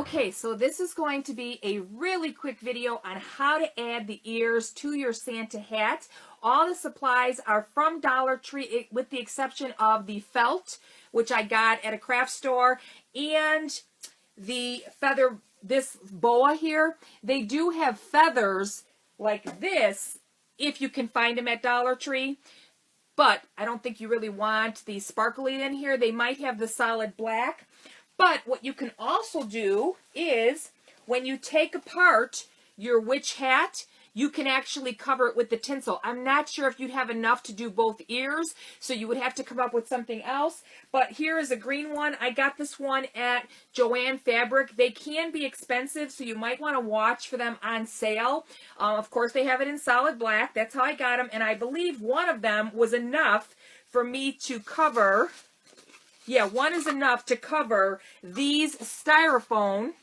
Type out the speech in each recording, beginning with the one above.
Okay, so this is going to be a really quick video on how to add the ears to your Santa hat. All the supplies are from Dollar Tree with the exception of the felt, which I got at a craft store, and the feather, this boa here. They do have feathers like this if you can find them at Dollar Tree. But I don't think you really want the sparkly in here. They might have the solid black. But what you can also do is when you take apart your witch hat, you can actually cover it with the tinsel. I'm not sure if you'd have enough to do both ears, so you would have to come up with something else. But here is a green one. I got this one at Joann Fabric. They can be expensive, so you might want to watch for them on sale. Of course, they have it in solid black. That's how I got them, and I believe one of them was enough for me to cover. Yeah, one is enough to cover these styrofoam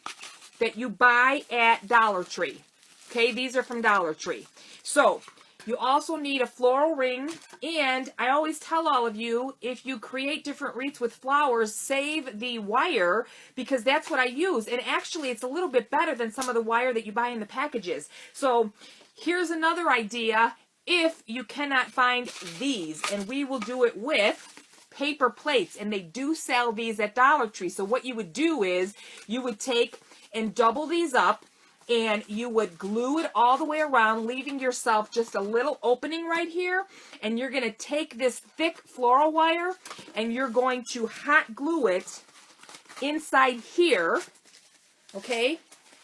that you buy at Dollar Tree. Okay, these are from Dollar Tree. So, you also need a floral ring, and I always tell all of you, if you create different wreaths with flowers, save the wire, because that's what I use. And actually, it's a little bit better than some of the wire that you buy in the packages. So, here's another idea if you cannot find these, and we will do it with paper plates, and they do sell these at Dollar Tree. So what you would do is you would take and double these up, and you would glue it all the way around, leaving yourself just a little opening right here. And you're going to take this thick floral wire and you're going to hot glue it inside here. Okay,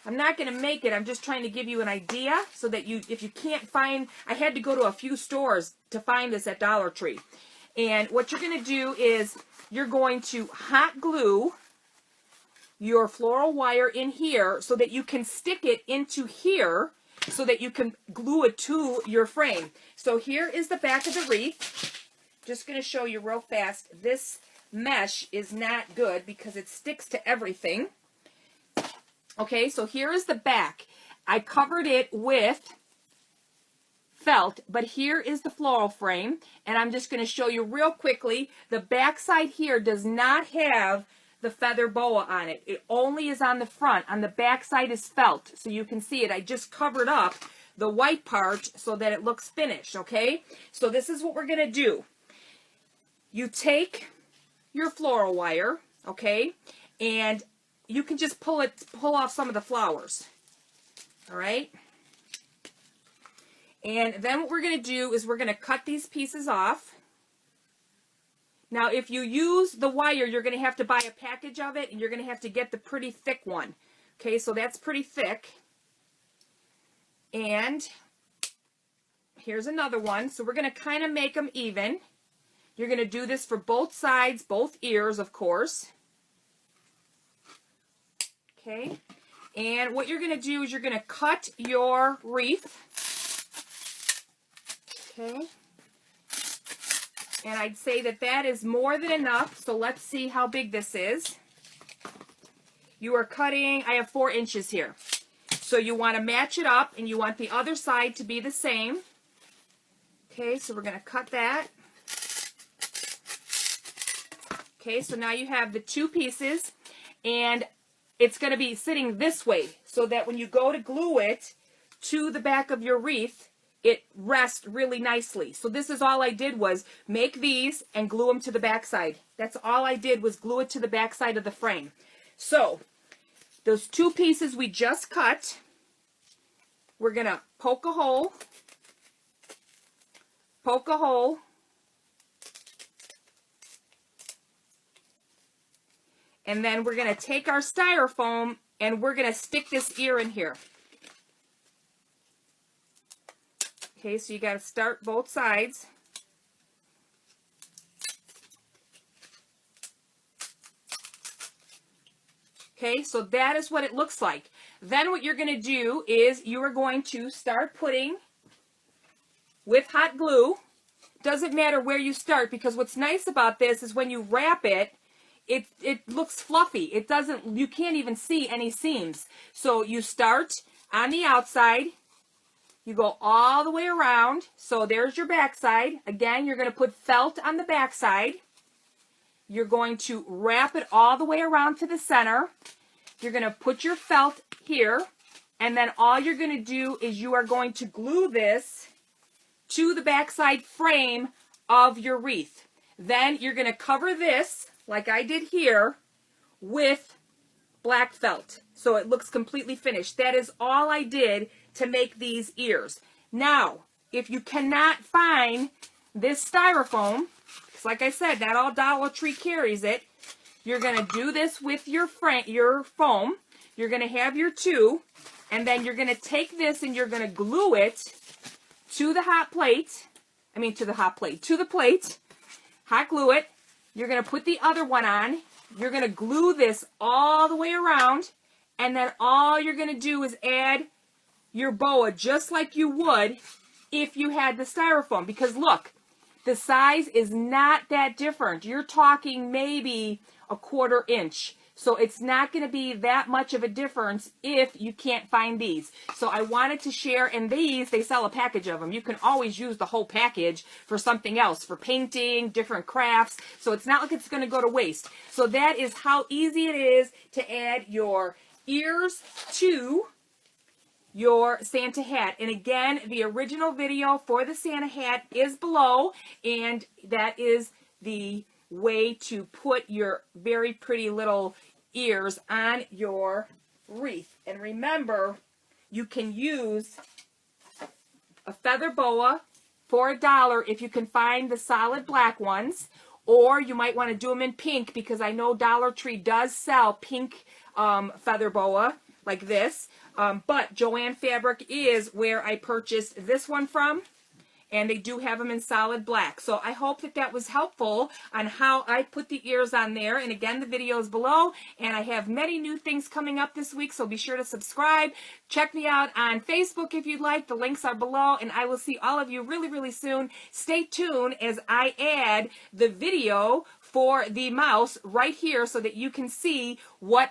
I'm not going to make it, I'm just trying to give you an idea so that you, if you can't find, I had to go to a few stores to find this at Dollar Tree. And what you're going to do is you're going to hot glue your floral wire in here so that you can stick it into here so that you can glue it to your frame. So here is the back of the wreath. Just going to show you real fast. This mesh is not good because it sticks to everything. Okay, so here is the back. I covered it with felt, but here is the floral frame, and I'm just going to show you real quickly. The back side here does not have the feather boa on it. It only is on the front. On the back side is felt, so you can see it. I just covered up the white part so that it looks finished, okay? So this is what we're going to do. You take your floral wire, okay, and you can just pull off some of the flowers, all right? And then what we're going to do is we're going to cut these pieces off. Now, if you use the wire, you're going to have to buy a package of it, and you're going to have to get the pretty thick one. Okay, so that's pretty thick. And here's another one. So we're going to kind of make them even. You're going to do this for both sides, both ears, of course. Okay, and what you're going to do is you're going to cut your wreath. Okay, and I'd say that that is more than enough, so let's see how big this is. You are cutting, I have 4 inches here. So you want to match it up, and you want the other side to be the same. Okay, so we're going to cut that. Okay, so now you have the 2 pieces, and it's going to be sitting this way, so that when you go to glue it to the back of your wreath, it rests really nicely. So this is all I did was make these and glue them to the back side. That's all I did was glue it to the back side of the frame. So those 2 pieces we just cut, we're going to poke a hole, and then we're going to take our styrofoam and we're going to stick this ear in here. Okay, so you got to start both sides. Okay, so that is what it looks like. Then what you're going to do is you are going to start putting with hot glue. Doesn't matter where you start, because what's nice about this is when you wrap it, it looks fluffy. It doesn't, you can't even see any seams. So you start on the outside. You go all the way around. So there's your back side. Again, you're going to put felt on the back side. You're going to wrap it all the way around to the center. you're going to put your felt here, and then all you're going to do is you are going to glue this to the backside frame of your wreath. Then you're going to cover this, like I did here, with black felt, so it looks completely finished. That is all I did to make these ears. Now, if you cannot find this styrofoam, because like I said, not all Dollar Tree carries it, you're going to do this with your foam. You're going to have your two, and then you're going to take this and you're going to glue it to the plate, hot glue it. You're going to put the other one on. You're going to glue this all the way around, and then all you're going to do is add your boa just like you would if you had the styrofoam. Because look, the size is not that different. You're talking maybe a 1/4 inch. So it's not going to be that much of a difference if you can't find these. So I wanted to share, and these, they sell a package of them. You can always use the whole package for something else, for painting, different crafts. So it's not like it's going to go to waste. So that is how easy it is to add your ears to your Santa hat. And again, the original video for the Santa hat is below, and that is the way to put your very pretty little ears on your wreath. And remember, you can use a feather boa for $1 if you can find the solid black ones, or you might want to do them in pink, because I know Dollar Tree does sell pink feather boa like this, but Joann Fabric is where I purchased this one from, and they do have them in solid black. So I hope that that was helpful on how I put the ears on there. And again, the video is below, and I have many new things coming up this week, so be sure to subscribe. Check me out on Facebook if you'd like. The links are below, and I will see all of you really, really soon. Stay tuned as I add the video for the mouse right here so that you can see what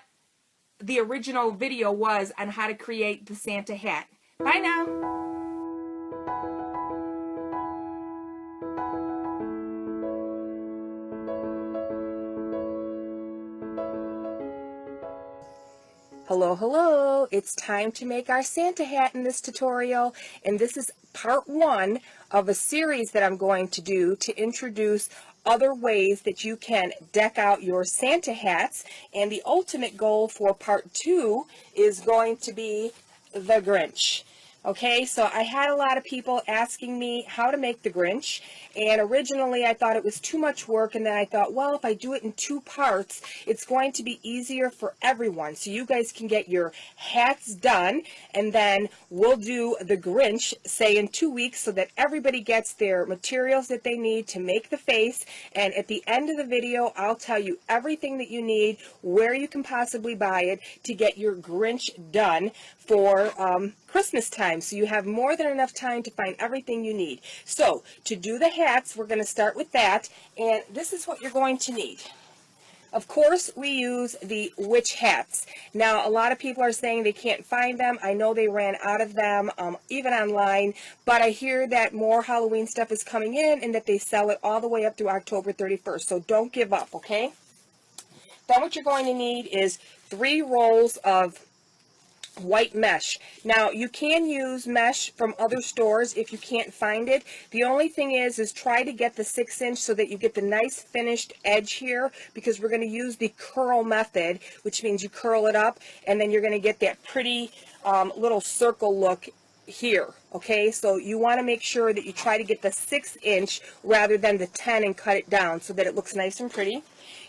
the original video was on how to create the Santa hat. Bye now. Hello, hello. It's time to make our Santa hat in this tutorial, and this is part 1 of a series that I'm going to do to introduce other ways that you can deck out your Santa hats, and the ultimate goal for part 2 is going to be the Grinch. Okay, so I had a lot of people asking me how to make the Grinch, and originally I thought it was too much work, and then I thought, well, if I do it in 2 parts, it's going to be easier for everyone, so you guys can get your hats done, and then we'll do the Grinch, say, in 2 weeks, so that everybody gets their materials that they need to make the face, and at the end of the video, I'll tell you everything that you need, where you can possibly buy it, to get your Grinch done for Christmas time, so you have more than enough time to find everything you need. So to do the hats, we're going to start with that, and this is what you're going to need. Of course, we use the witch hats. Now, a lot of people are saying they can't find them. I know they ran out of them, even online, but I hear that more Halloween stuff is coming in and that they sell it all the way up through October 31st, so don't give up, okay? Then what you're going to need is 3 rolls of white mesh. Now, you can use mesh from other stores if you can't find it. The only thing is try to get the 6-inch so that you get the nice finished edge here, because we're going to use the curl method, which means you curl it up, and then you're going to get that pretty little circle look here. Okay, so you want to make sure that you try to get the 6-inch rather than the 10 and cut it down so that it looks nice and pretty.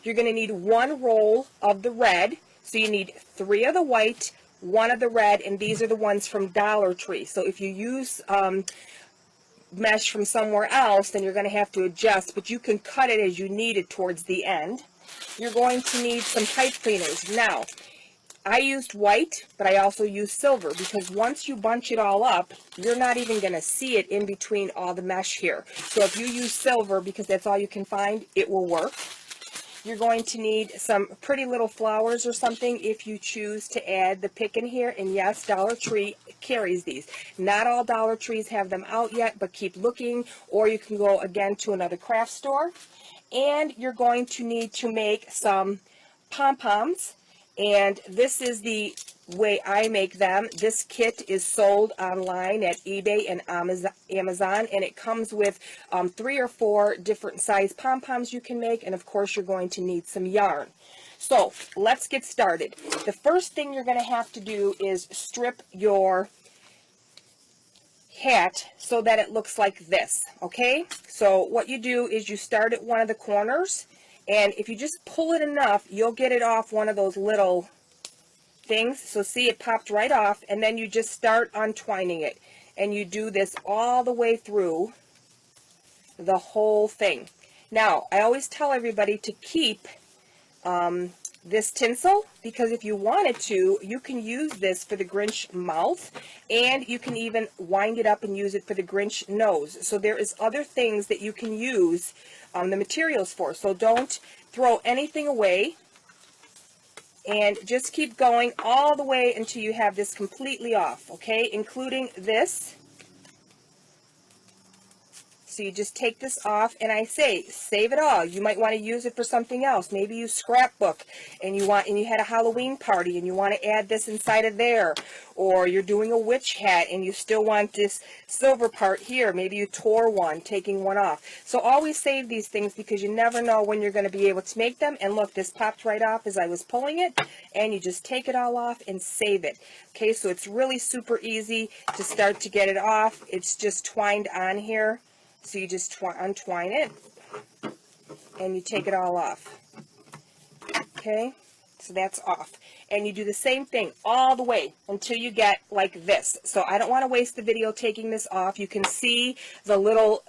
You're going to need 1 roll of the red, so you need 3 of the white, 1 of the red, and these are the ones from Dollar Tree. So if you use mesh from somewhere else, then you're going to have to adjust, but you can cut it as you need it towards the end. You're going to need some pipe cleaners. Now, I used white, but I also used silver, because once you bunch it all up, you're not even going to see it in between all the mesh here. So if you use silver, because that's all you can find, it will work. You're going to need some pretty little flowers or something if you choose to add the pick in here. And yes, Dollar Tree carries these. Not all Dollar Trees have them out yet, but keep looking, or you can go again to another craft store. And you're going to need to make some pom-poms. And this is the way I make them. This kit is sold online at eBay and Amazon, and it comes with 3 or 4 different size pom-poms you can make, and of course you're going to need some yarn. So let's get started. The first thing you're going to have to do is strip your hat so that it looks like this, okay? So what you do is you start at one of the corners, and if you just pull it enough, you'll get it off one of those little things. So see, it popped right off, and then you just start untwining it, and you do this all the way through the whole thing. Now, I always tell everybody to keep this tinsel, because if you wanted to, you can use this for the Grinch mouth, and you can even wind it up and use it for the Grinch nose. So there is other things that you can use the materials for. So don't throw anything away, and just keep going all the way until you have this completely off, okay, including this. So you just take this off, and I say, save it all. You might want to use it for something else. Maybe you scrapbook, and you had a Halloween party, and you want to add this inside of there. Or you're doing a witch hat, and you still want this silver part here. Maybe you tore one, taking one off. So always save these things, because you never know when you're going to be able to make them. And look, this popped right off as I was pulling it, and you just take it all off and save it. Okay, so it's really super easy to start to get it off. It's just twined on here. So you just untwine it, and you take it all off. Okay, so that's off. And you do the same thing all the way until you get like this. So I don't want to waste the video taking this off. You can see the little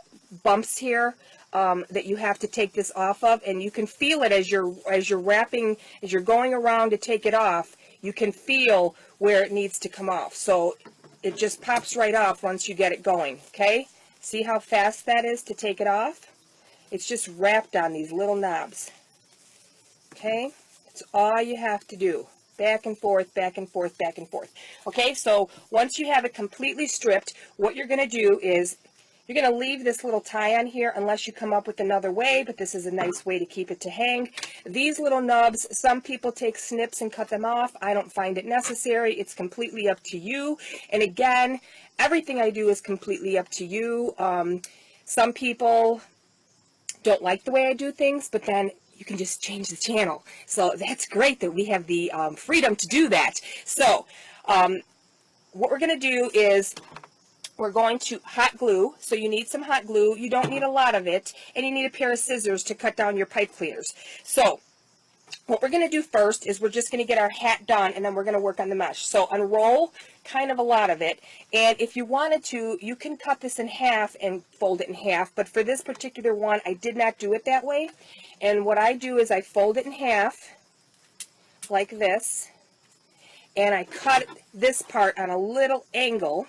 bumps here that you have to take this off of, and you can feel it as you're wrapping, as you're going around to take it off. You can feel where it needs to come off. So it just pops right off once you get it going. Okay. See how fast that is to take it off? It's just wrapped on these little knobs. Okay? That's all you have to do. Back and forth, back and forth, back and forth. Okay, so once you have it completely stripped, what you're going to do is you're going to leave this little tie on here unless you come up with another way, but this is a nice way to keep it to hang. These little nubs, some people take snips and cut them off. I don't find it necessary. It's completely up to you. And again, everything I do is completely up to you. Some people don't like the way I do things, but then you can just change the channel. So that's great that we have the freedom to do that. So what we're going to do is we're going to hot glue. So you need some hot glue. You don't need a lot of it. And you need a pair of scissors to cut down your pipe cleaners. So what we're going to do first is we're just going to get our hat done, and then we're going to work on the mesh. So unroll kind of a lot of it, and if you wanted to, you can cut this in half and fold it in half, but for this particular one, I did not do it that way. And what I do is I fold it in half like this, and I cut this part on a little angle,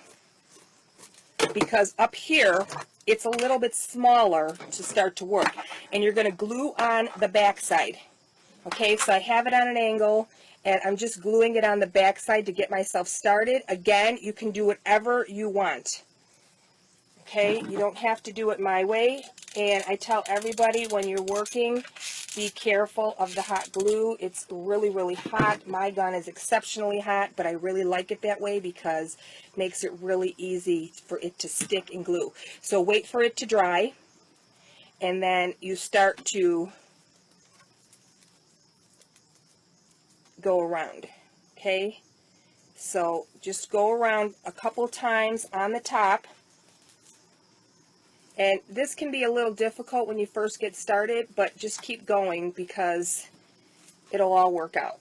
because up here it's a little bit smaller to start to work, and you're going to glue on the back side. Okay, so I have it on an angle, and I'm just gluing it on the back side to get myself started. Again, you can do whatever you want. Okay, you don't have to do it my way. And I tell everybody when you're working, be careful of the hot glue. It's really, really hot. My gun is exceptionally hot, but I really like it that way because it makes it really easy for it to stick and glue. So wait for it to dry, and then you start to go around. Okay, so just go around a couple times on the top, and this can be a little difficult when you first get started, but just keep going because it'll all work out.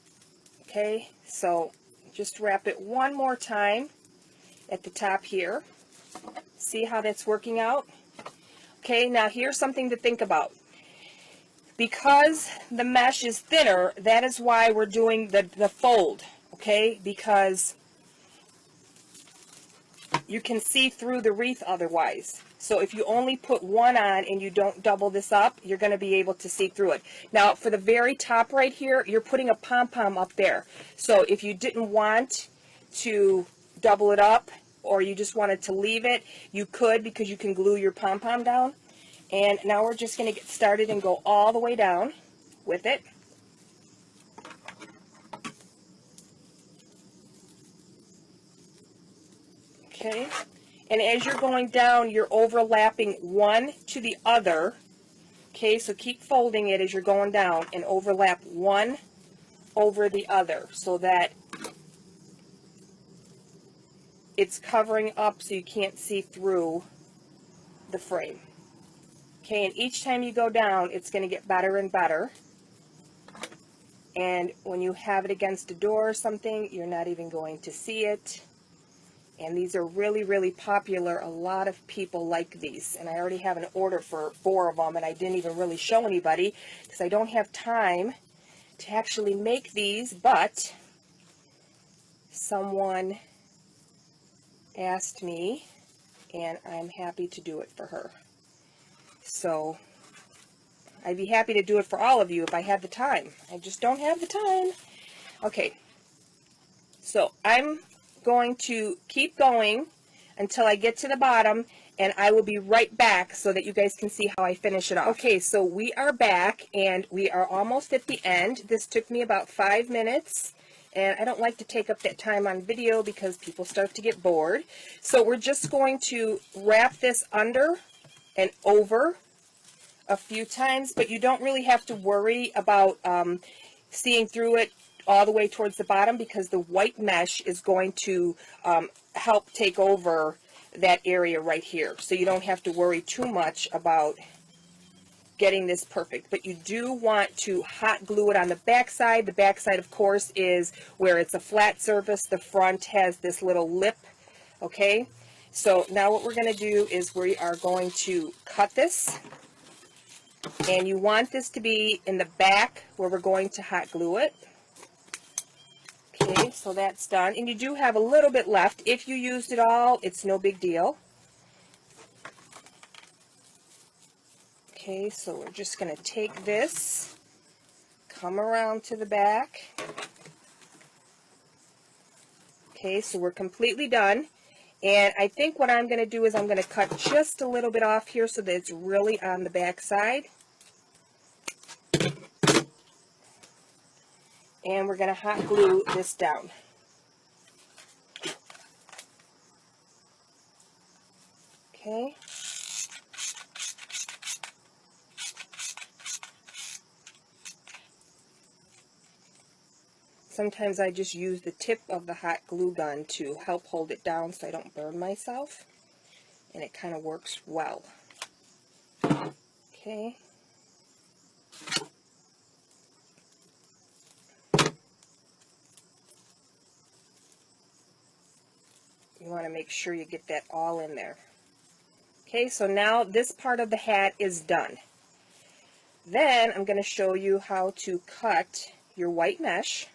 Okay, so just wrap it one more time at the top here. See how that's working out? Okay, now here's something to think about. Because the mesh is thinner, that is why we're doing the fold, okay? Because you can see through the wreath otherwise. So if you only put one on and you don't double this up, you're going to be able to see through it. Now, for the very top right here, you're putting a pom-pom up there. So if you didn't want to double it up, or you just wanted to leave it, you could, because you can glue your pom-pom down. And now we're just going to get started and go all the way down with it. Okay, and as you're going down, you're overlapping one to the other. Okay, so keep folding it as you're going down and overlap one over the other so that it's covering up so you can't see through the frame. Okay, and each time you go down, it's going to get better and better. And when you have it against a door or something, you're not even going to see it. And these are really, really popular. A lot of people like these. And I already have an order for 4 of them, and I didn't even really show anybody because I don't have time to actually make these, but someone asked me, and I'm happy to do it for her. So I'd be happy to do it for all of you if I had the time. I just don't have the time. Okay, so I'm going to keep going until I get to the bottom, and I will be right back so that you guys can see how I finish it off. Okay, so we are back, and we are almost at the end. This took me about 5 minutes, and I don't like to take up that time on video because people start to get bored. So we're just going to wrap this under and over a few times, but you don't really have to worry about seeing through it all the way towards the bottom because the white mesh is going to help take over that area right here. So you don't have to worry too much about getting this perfect. But you do want to hot glue it on the back side. The back side, of course, is where it's a flat surface. The front has this little lip, okay? So now what we're going to do is we are going to cut this. And you want this to be in the back where we're going to hot glue it. Okay, so that's done. And you do have a little bit left. If you used it all, it's no big deal. Okay, so we're just going to take this, come around to the back. Okay, so we're completely done. And I think what I'm going to do is I'm going to cut just a little bit off here so that it's really on the back side. And we're going to hot glue this down. Okay. Sometimes I just use the tip of the hot glue gun to help hold it down so I don't burn myself. And it kind of works well. Okay. You want to make sure you get that all in there. Okay, so now this part of the hat is done. Then I'm going to show you how to cut your white mesh,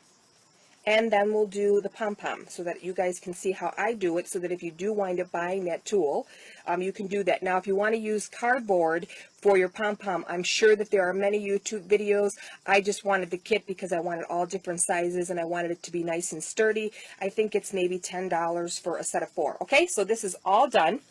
and then we'll do the pom-pom so that you guys can see how I do it, so that if you do wind up buying that tool, you can do that. Now, if you want to use cardboard for your pom-pom, I'm sure that there are many YouTube videos. I just wanted the kit because I wanted all different sizes and I wanted it to be nice and sturdy. I think it's maybe $10 for a set of 4. Okay, so this is all done.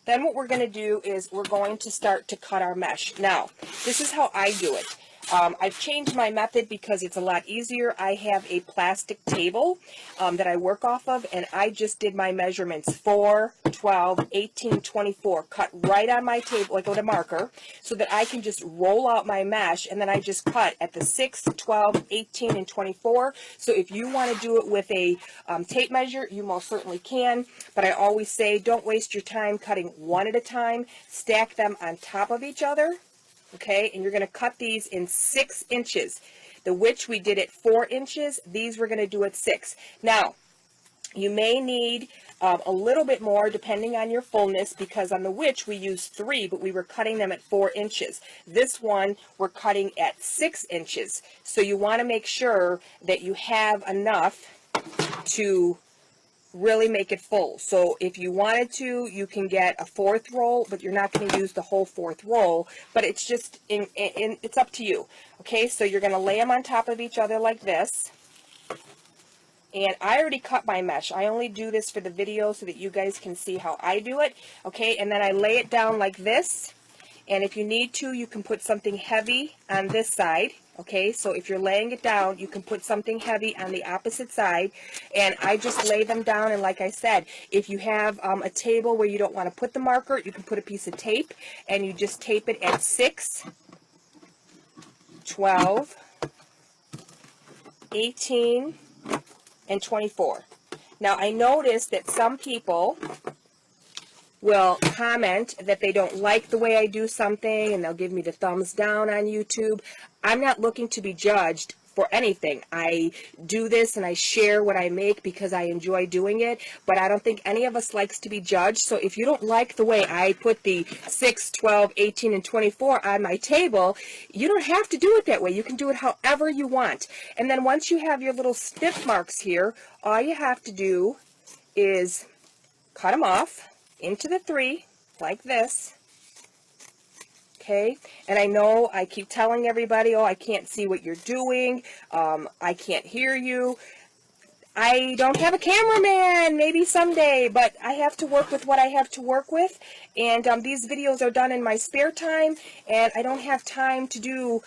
Then what we're going to do is we're going to start to cut our mesh. Now, this is how I do it. I've changed my method because it's a lot easier. I have a plastic table that I work off of, and I just did my measurements 4, 12, 18, 24, cut right on my table like with a marker so that I can just roll out my mesh, and then I just cut at the 6, 12, 18, and 24. So if you want to do it with a tape measure, you most certainly can, but I always say don't waste your time cutting one at a time. Stack them on top of each other. Okay, and you're going to cut these in 6 inches. The witch we did at 4 inches. These we're going to do at 6. Now, you may need a little bit more depending on your fullness, because on the witch we used 3, but we were cutting them at 4 inches. This one we're cutting at 6 inches. So you want to make sure that you have enough to really make it full. So if you wanted to, you can get a 4th roll, but you're not going to use the whole 4th roll, but it's just it's up to you. Okay, so you're going to lay them on top of each other like this. And I already cut my mesh. I only do this for the video so that you guys can see how I do it. Okay, and then I lay it down like this, And if you need to, you can put something heavy on this side. Okay, so if you're laying it down, you can put something heavy on the opposite side. And I just lay them down, and like I said, if you have a table where you don't want to put the marker, you can put a piece of tape, and you just tape it at 6, 12, 18, and 24. Now, I noticed that some people will comment that they don't like the way I do something, and they'll give me the thumbs down on YouTube. I'm not looking to be judged for anything. I do this and I share what I make because I enjoy doing it, but I don't think any of us likes to be judged. So if you don't like the way I put the 6, 12, 18, and 24 on my table, you don't have to do it that way. You can do it however you want. And then once you have your little snip marks here, all you have to do is cut them off into the 3 like this. Okay, and I know I keep telling everybody, oh, I can't see what you're doing, I can't hear you. I don't have a cameraman, maybe someday, but I have to work with what I have to work with, and these videos are done in my spare time, and I don't have time to do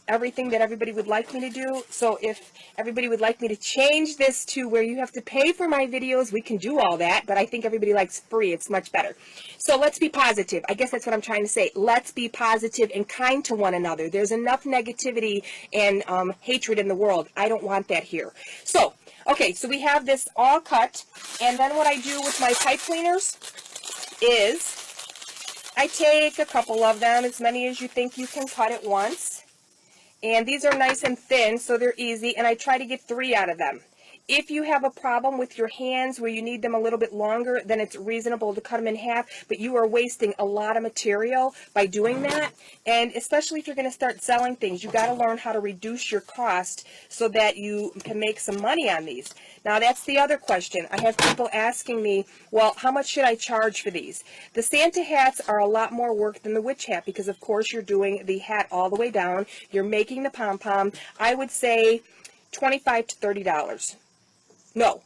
everything that everybody would like me to do. So if everybody would like me to change this to where you have to pay for my videos, we can do all that, but I think everybody likes free. It's much better. So let's be positive. I guess that's what I'm trying to say. Let's be positive and kind to one another. There's enough negativity and hatred in the world. I don't want that here. So okay, so we have this all cut, and then what I do with my pipe cleaners is I take a couple of them, as many as you think you can cut at once, and these are nice and thin, so they're easy, and I try to get 3 out of them. If you have a problem with your hands where you need them a little bit longer, then it's reasonable to cut them in half, but you are wasting a lot of material by doing that. And especially if you're going to start selling things, you got to learn how to reduce your cost so that you can make some money on these. Now, that's the other question. I have people asking me, well, how much should I charge for these? The Santa hats are a lot more work than the witch hat because, of course, you're doing the hat all the way down. You're making the pom-pom. I would say $25 to $30. No,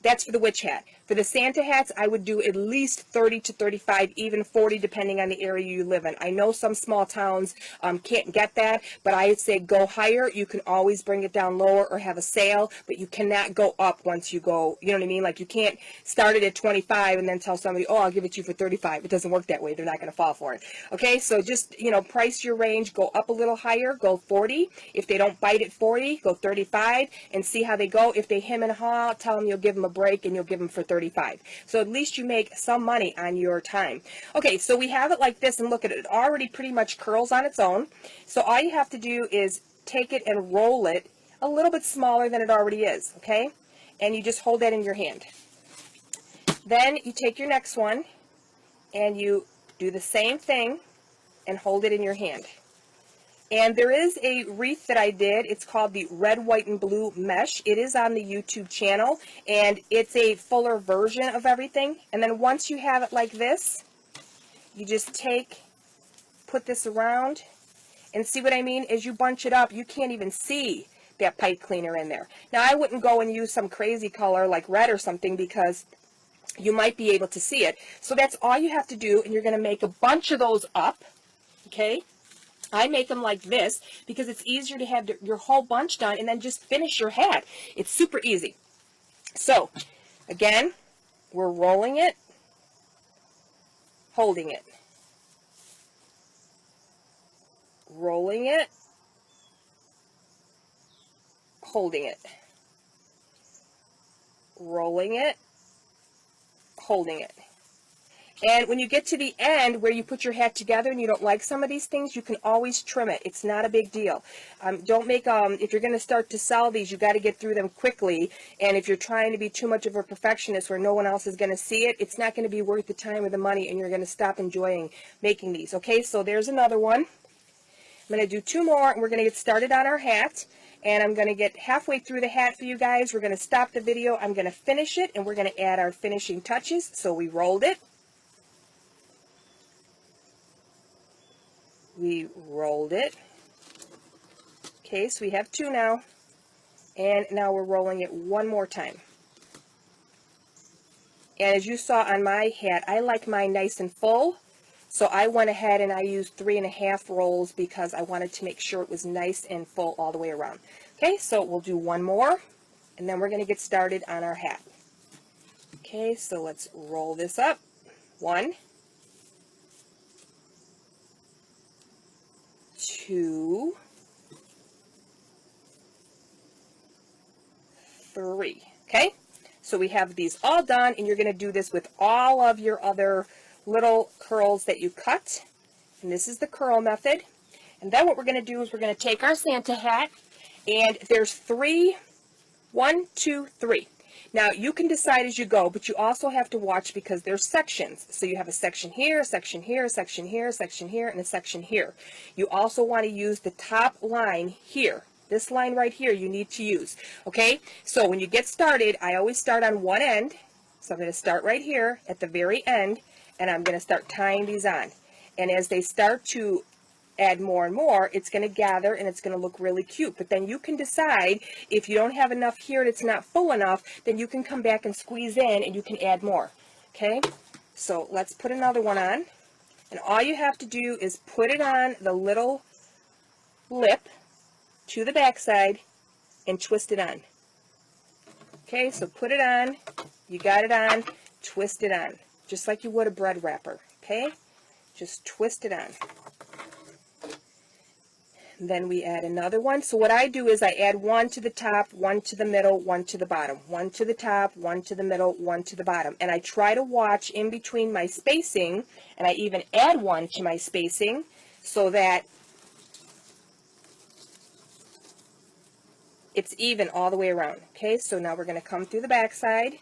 that's for the witch hat. For the Santa hats, I would do at least 30 to 35, even 40, depending on the area you live in. I know some small towns can't get that, but I would say go higher. You can always bring it down lower or have a sale, but you cannot go up once you go, you know what I mean? Like, you can't start it at 25 and then tell somebody, oh, I'll give it to you for 35. It doesn't work that way. They're not going to fall for it. Okay, so just, you know, price your range. Go up a little higher. Go 40. If they don't bite at 40, go 35 and see how they go. If they hem and haw, tell them you'll give them a break and you'll give them for 35. So at least you make some money on your time. Okay, so we have it like this, and look at it. It already pretty much curls on its own. So all you have to do is take it and roll it a little bit smaller than it already is, okay? And you just hold that in your hand. Then you take your next one and you do the same thing and hold it in your hand. And there is a wreath that I did. It's called the Red, White, and Blue Mesh. It is on the YouTube channel, and it's a fuller version of everything. And then once you have it like this, you just put this around, and see what I mean? As you bunch it up, you can't even see that pipe cleaner in there. Now, I wouldn't go and use some crazy color like red or something because you might be able to see it. So that's all you have to do, and you're going to make a bunch of those up, okay? I make them like this because it's easier to have your whole bunch done and then just finish your hat. It's super easy. So, again, we're rolling it, holding it, rolling it, holding it, rolling it, holding it. And when you get to the end where you put your hat together and you don't like some of these things, you can always trim it. It's not a big deal. Don't make, if you're going to start to sell these, you got to get through them quickly. And if you're trying to be too much of a perfectionist where no one else is going to see it, it's not going to be worth the time or the money, and you're going to stop enjoying making these. Okay, so there's another one. I'm going to do 2 more, and we're going to get started on our hat. And I'm going to get halfway through the hat for you guys. We're going to stop the video. I'm going to finish it, and we're going to add our finishing touches. So we rolled it. We rolled it. Okay, so we have 2 now. And now we're rolling it one more time. And as you saw on my hat, I like mine nice and full. So I went ahead and I used 3.5 rolls because I wanted to make sure it was nice and full all the way around. Okay, so we'll do one more, and then we're going to get started on our hat. Okay, so let's roll this up. 1, 2, 3. Okay, so we have these all done, and you're going to do this with all of your other little curls that you cut. And this is the curl method. And then what we're going to do is we're going to take our Santa hat, and there's 3, 1, 2, 3. Now you can decide as you go, but you also have to watch because there's sections. So you have a section here, a section here, a section here, a section here, and a section here. You also want to use the top line here. This line right here you need to use. Okay, so when you get started, I always start on one end. So I'm going to start right here at the very end, and I'm going to start tying these on. And as they start to add more and more, it's going to gather and it's going to look really cute. But then you can decide if you don't have enough here and it's not full enough, then you can come back and squeeze in and you can add more. Okay, so let's put another one on. And all you have to do is put it on the little lip to the back side and twist it on. Okay, so put it on, you got it on, twist it on, just like you would a bread wrapper. Okay, just twist it on. Then we add another one. So what I do is I add one to the top, one to the middle, one to the bottom, one to the top, one to the middle, one to the bottom. And I try to watch in between my spacing, and I even add one to my spacing so that it's even all the way around. Okay, so now we're going to come through the back side.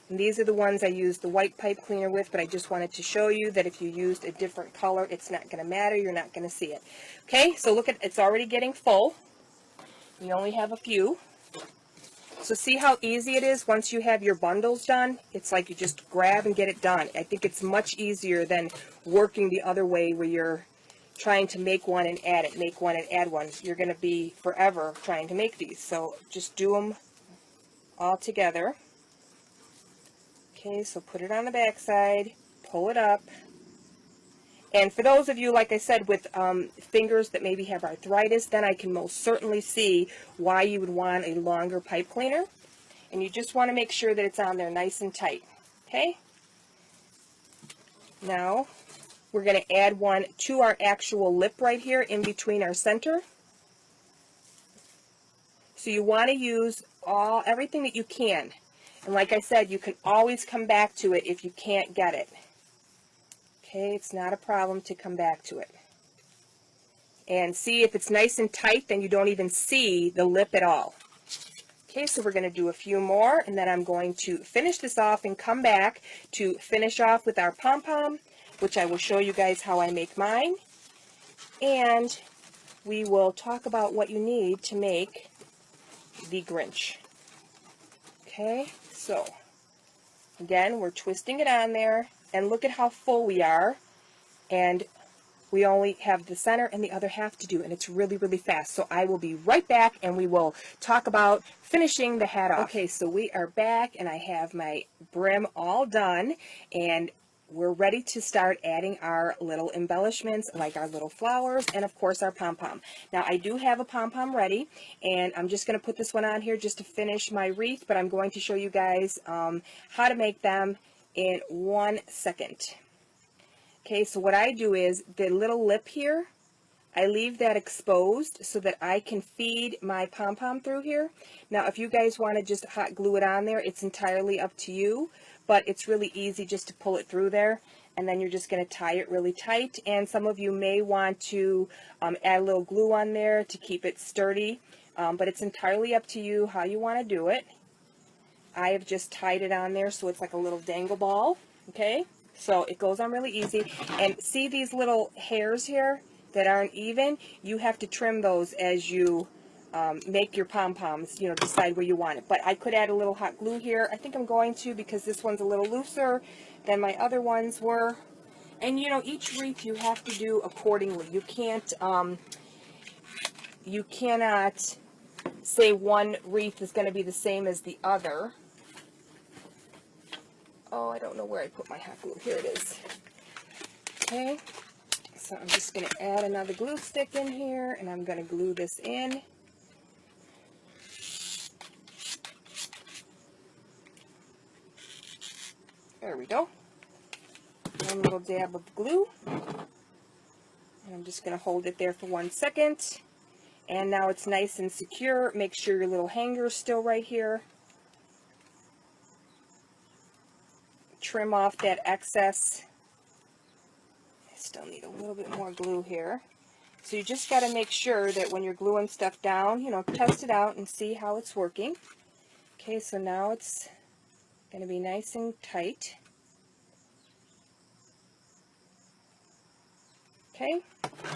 And these are the ones I used the white pipe cleaner with, but I just wanted to show you that if you used a different color, it's not going to matter. You're not going to see it. Okay, so look at, it's already getting full. We only have a few. So see how easy it is once you have your bundles done? It's like you just grab and get it done. I think it's much easier than working the other way where you're trying to make one and add it, make one and add one. You're going to be forever trying to make these. So just do them all together. Okay, so put it on the back side, pull it up. And for those of you, like I said, with fingers that maybe have arthritis, then I can most certainly see why you would want a longer pipe cleaner. And you just want to make sure that it's on there nice and tight. Okay? Now, we're going to add one to our actual lip right here in between our center. So you want to use everything that you can. And like I said, you can always come back to it if you can't get it. Okay, it's not a problem to come back to it. And see, if it's nice and tight, then you don't even see the lip at all. Okay, so we're going to do a few more, and then I'm going to finish this off and come back to finish off with our pom-pom, which I will show you guys how I make mine. And we will talk about what you need to make the Grinch. Okay, so again, we're twisting it on there, and look at how full we are, and we only have the center and the other half to do, and it's really, really fast. So I will be right back, and we will talk about finishing the hat off. Okay, so we are back, and I have my brim all done, and we're ready to start adding our little embellishments, like our little flowers, and of course our pom-pom. Now I do have a pom-pom ready, and I'm just going to put this one on here just to finish my wreath, but I'm going to show you guys how to make them in 1 second. Okay, so what I do is the little lip here, I leave that exposed so that I can feed my pom-pom through here. Now if you guys want to just hot glue it on there, it's entirely up to you. But it's really easy just to pull it through there, and then you're just going to tie it really tight. And some of you may want to add a little glue on there to keep it sturdy, but it's entirely up to you how you want to do it. I have just tied it on there so it's like a little dangle ball. Okay, so it goes on really easy. And see these little hairs here that aren't even? You have to trim those as you make your pom-poms, you know, decide where you want it. But I could add a little hot glue here. I think I'm going to, because this one's a little looser than my other ones were. And you know, each wreath you have to do accordingly. You can't, you cannot say one wreath is going to be the same as the other. Oh, I don't know where I put my hot glue. Here it is. Okay, so I'm just going to add another glue stick in here, and I'm going to glue this in. There we go. One little dab of glue. And I'm just going to hold it there for 1 second. And now it's nice and secure. Make sure your little hanger is still right here. Trim off that excess. I still need a little bit more glue here. So you just got to make sure that when you're gluing stuff down, you know, test it out and see how it's working. Okay, so now it's going to be nice and tight. Okay,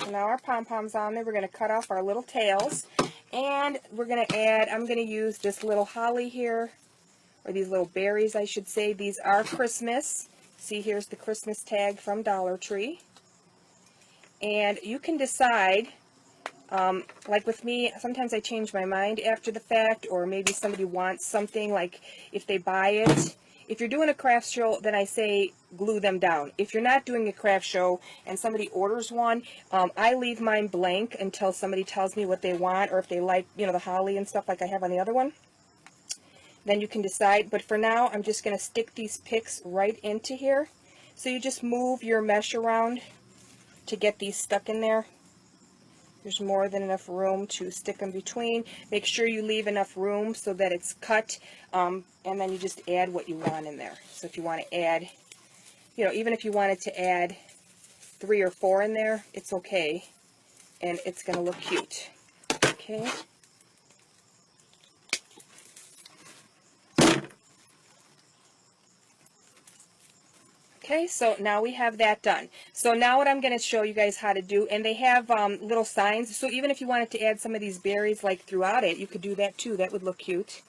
so now our pom-poms on there. We're going to cut off our little tails. And we're going to add, I'm going to use this little holly here, or these little berries, I should say. These are Christmas. See, here's the Christmas tag from Dollar Tree. And you can decide, like with me, sometimes I change my mind after the fact, or maybe somebody wants something, like if they buy it. If you're doing a craft show, then I say glue them down. If you're not doing a craft show and somebody orders one, I leave mine blank until somebody tells me what they want, or if they like, you know, the holly and stuff like I have on the other one. Then you can decide. But for now, I'm just going to stick these picks right into here. So you just move your mesh around to get these stuck in there. There's more than enough room to stick them between. Make sure you leave enough room so that it's cut, and then you just add what you want in there. So if you want to add, you know, even if you wanted to add 3 or 4 in there, it's okay, and it's going to look cute. Okay. Okay, so now we have that done. So now what I'm going to show you guys how to do, and they have little signs, so even if you wanted to add some of these berries like throughout it, you could do that too. That would look cute.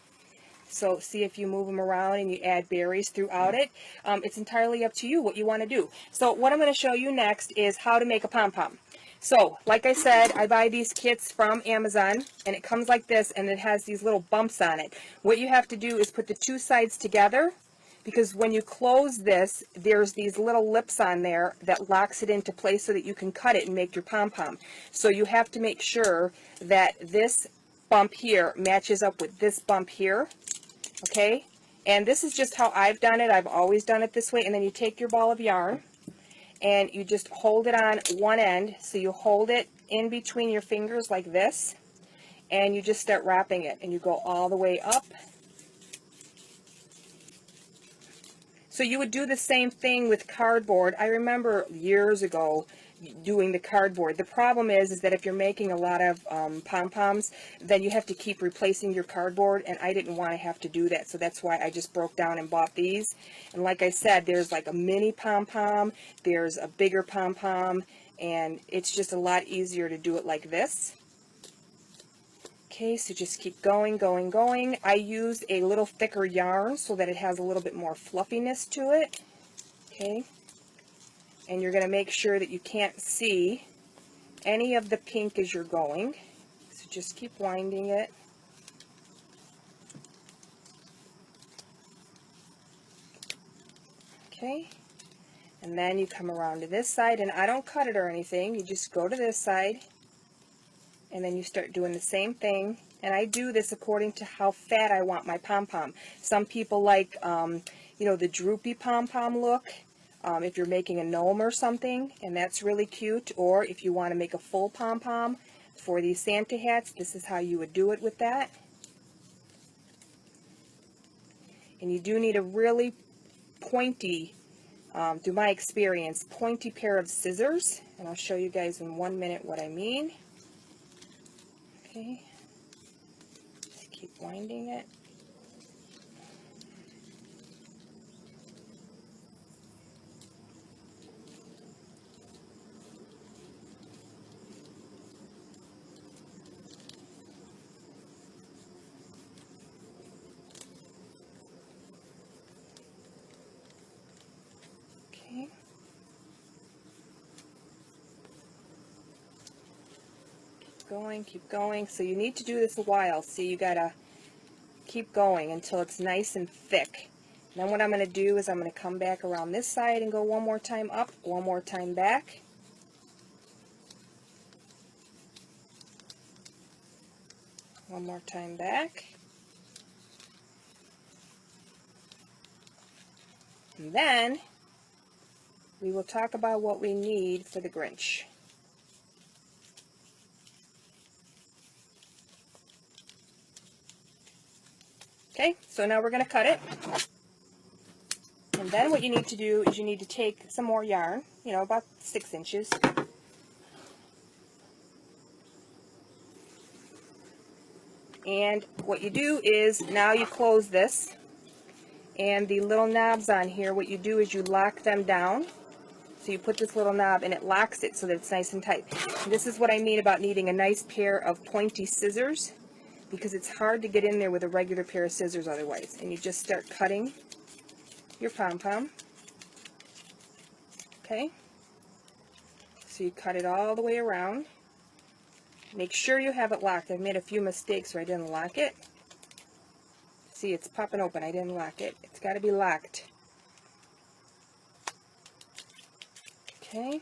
So see if you move them around and you add berries throughout it. It's entirely up to you what you want to do. So what I'm going to show you next is how to make a pom-pom. So like I said, I buy these kits from Amazon, and it comes like this, and it has these little bumps on it. What you have to do is put the 2 sides together, because when you close this, there's these little lips on there that locks it into place so that you can cut it and make your pom-pom. So you have to make sure that this bump here matches up with this bump here, okay? And this is just how I've done it. I've always done it this way. And then you take your ball of yarn, and you just hold it on one end. So you hold it in between your fingers like this, and you just start wrapping it, and you go all the way up. So you would do the same thing with cardboard. I remember years ago doing the cardboard. The problem is that if you're making a lot of pom-poms, then you have to keep replacing your cardboard, and I didn't want to have to do that. So that's why I just broke down and bought these. And like I said, there's like a mini pom-pom, there's a bigger pom-pom, and it's just a lot easier to do it like this. Okay, so just keep going, going, going. I use a little thicker yarn so that it has a little bit more fluffiness to it. Okay, and you're going to make sure that you can't see any of the pink as you're going. So just keep winding it. Okay, and then you come around to this side, and I don't cut it or anything. You just go to this side, and then you start doing the same thing. And I do this according to how fat I want my pom-pom. Some people like, you know, the droopy pom-pom look, if you're making a gnome or something, and that's really cute. Or if you want to make a full pom-pom for these Santa hats, this is how you would do it with that. And you do need a really pointy, through my experience, pointy pair of scissors. And I'll show you guys in 1 minute what I mean. Okay, just keep winding it. Okay. Keep going. So you need to do this a while. See, you gotta keep going until it's nice and thick. Then what I'm going to do is I'm going to come back around this side and go one more time up, one more time back. One more time back. And then we will talk about what we need for the Grinch. Okay, so now we're going to cut it. And then what you need to do is you need to take some more yarn, you know, about 6 inches. And what you do is, now you close this, and the little knobs on here, what you do is you lock them down. So you put this little knob and it locks it so that it's nice and tight. And this is what I mean about needing a nice pair of pointy scissors, because it's hard to get in there with a regular pair of scissors otherwise. And you just start cutting your pom-pom. Okay? So you cut it all the way around. Make sure you have it locked. I've made a few mistakes where I didn't lock it. See, it's popping open. I didn't lock it. It's got to be locked. Okay.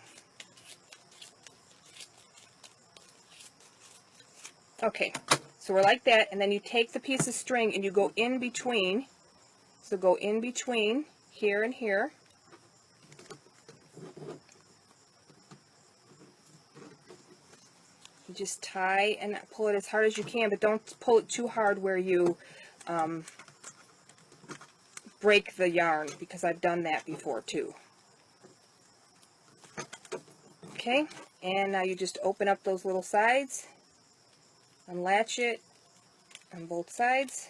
Okay, so we're like that, and then you take the piece of string and you go in between. So go in between here and here. You just tie and pull it as hard as you can, but don't pull it too hard where you break the yarn, because I've done that before too. Okay, and now you just open up those little sides, unlatch it on both sides,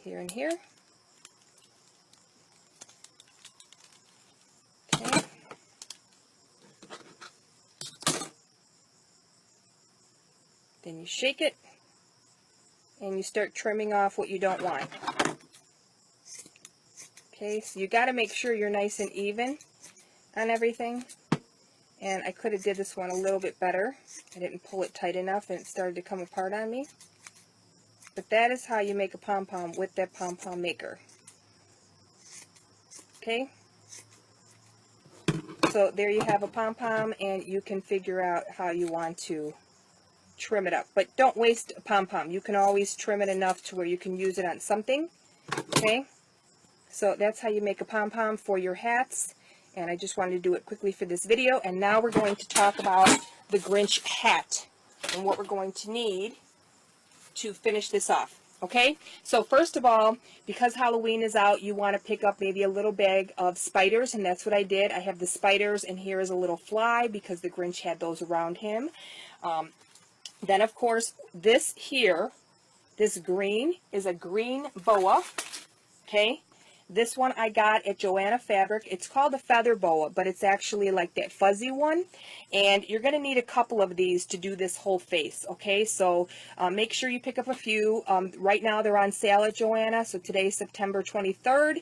here and here. Okay. Then you shake it, and you start trimming off what you don't want. Okay, so you got to make sure you're nice and even on everything. And I could have did this one a little bit better. I didn't pull it tight enough and it started to come apart on me. But that is how you make a pom-pom with that pom-pom maker. Okay? So there you have a pom-pom, and you can figure out how you want to trim it up. But don't waste a pom-pom. You can always trim it enough to where you can use it on something. Okay? So that's how you make a pom-pom for your hats. And I just wanted to do it quickly for this video. And now we're going to talk about the Grinch hat and what we're going to need to finish this off. Okay, so first of all, because Halloween is out, you want to pick up maybe a little bag of spiders, and that's what I did. I have the spiders, and here is a little fly because the Grinch had those around him. Then, of course, this here, this green, is a green boa. Okay, this one I got at Joanna Fabric. It's called a feather boa, but it's actually like that fuzzy one. And you're going to need a couple of these to do this whole face, okay? So make sure you pick up a few. Right now they're on sale at Joanna, so today's September 23rd.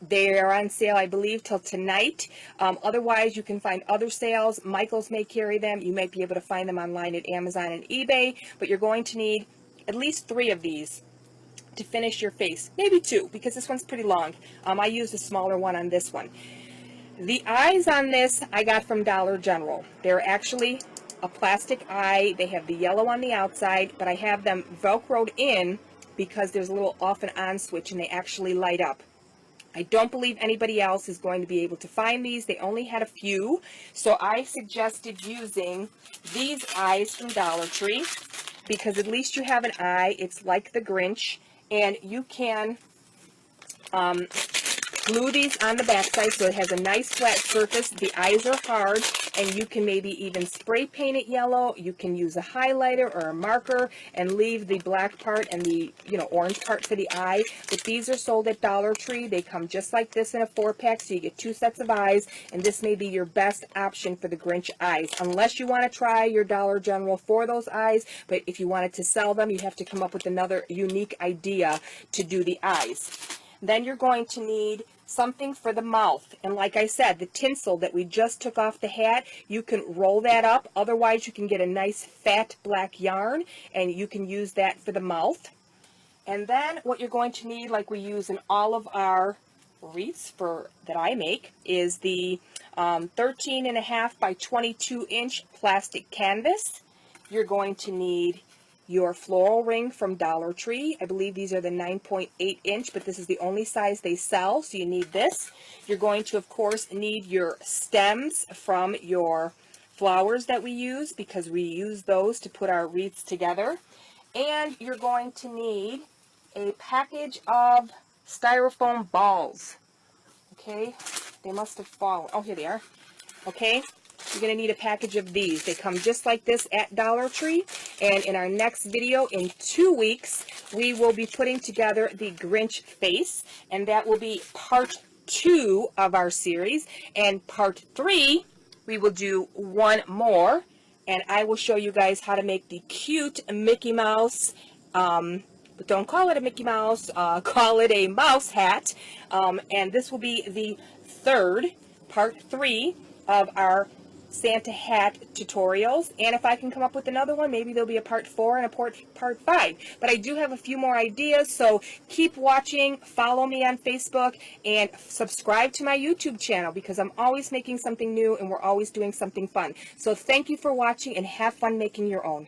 They are on sale, I believe, till tonight. Otherwise, you can find other sales. Michaels may carry them. You might be able to find them online at Amazon and eBay, but you're going to need at least 3 of these to finish your face. Maybe 2, because this one's pretty long. I used a smaller one on this one. The eyes on this I got from Dollar General. They're actually a plastic eye. They have the yellow on the outside, but I have them Velcroed in because there's a little off and on switch and they actually light up. I don't believe anybody else is going to be able to find these. They only had a few, so I suggested using these eyes from Dollar Tree because at least you have an eye. It's like the Grinch, and you can glue these on the back side so it has a nice flat surface. The eyes are hard, and you can maybe even spray paint it yellow. You can use a highlighter or a marker and leave the black part and the orange part for the eye. But these are sold at Dollar Tree. They come just like this in a 4-pack, so you get 2 sets of eyes, and this may be your best option for the Grinch eyes, unless you want to try your Dollar General for those eyes. But if you wanted to sell them, you have to come up with another unique idea to do the eyes. Then you're going to need something for the mouth. And like I said, the tinsel that we just took off the hat, you can roll that up. Otherwise, you can get a nice fat black yarn, and you can use that for the mouth. And then what you're going to need, like we use in all of our wreaths that I make, is the 13.5 by 22 inch plastic canvas. You're going to need your floral ring from Dollar Tree. I believe these are the 9.8 inch, but this is the only size they sell, so you need this. You're going to, of course, need your stems from your flowers that we use, because we use those to put our wreaths together. And you're going to need a package of styrofoam balls. Okay, they must have fallen. Oh, here they are. Okay, you're going to need a package of these. They come just like this at Dollar Tree. And in our next video, in 2 weeks, we will be putting together the Grinch face. And that will be part 2 of our series. And part 3, we will do one more. And I will show you guys how to make the cute Mickey Mouse, but don't call it a Mickey Mouse, call it a mouse hat. And this will be the part 3 of our Santa hat tutorials. And if I can come up with another one, maybe there'll be a part 4 and a part 5. But I do have a few more ideas, so keep watching, follow me on Facebook, and subscribe to my YouTube channel, because I'm always making something new and we're always doing something fun. So thank you for watching, and have fun making your own.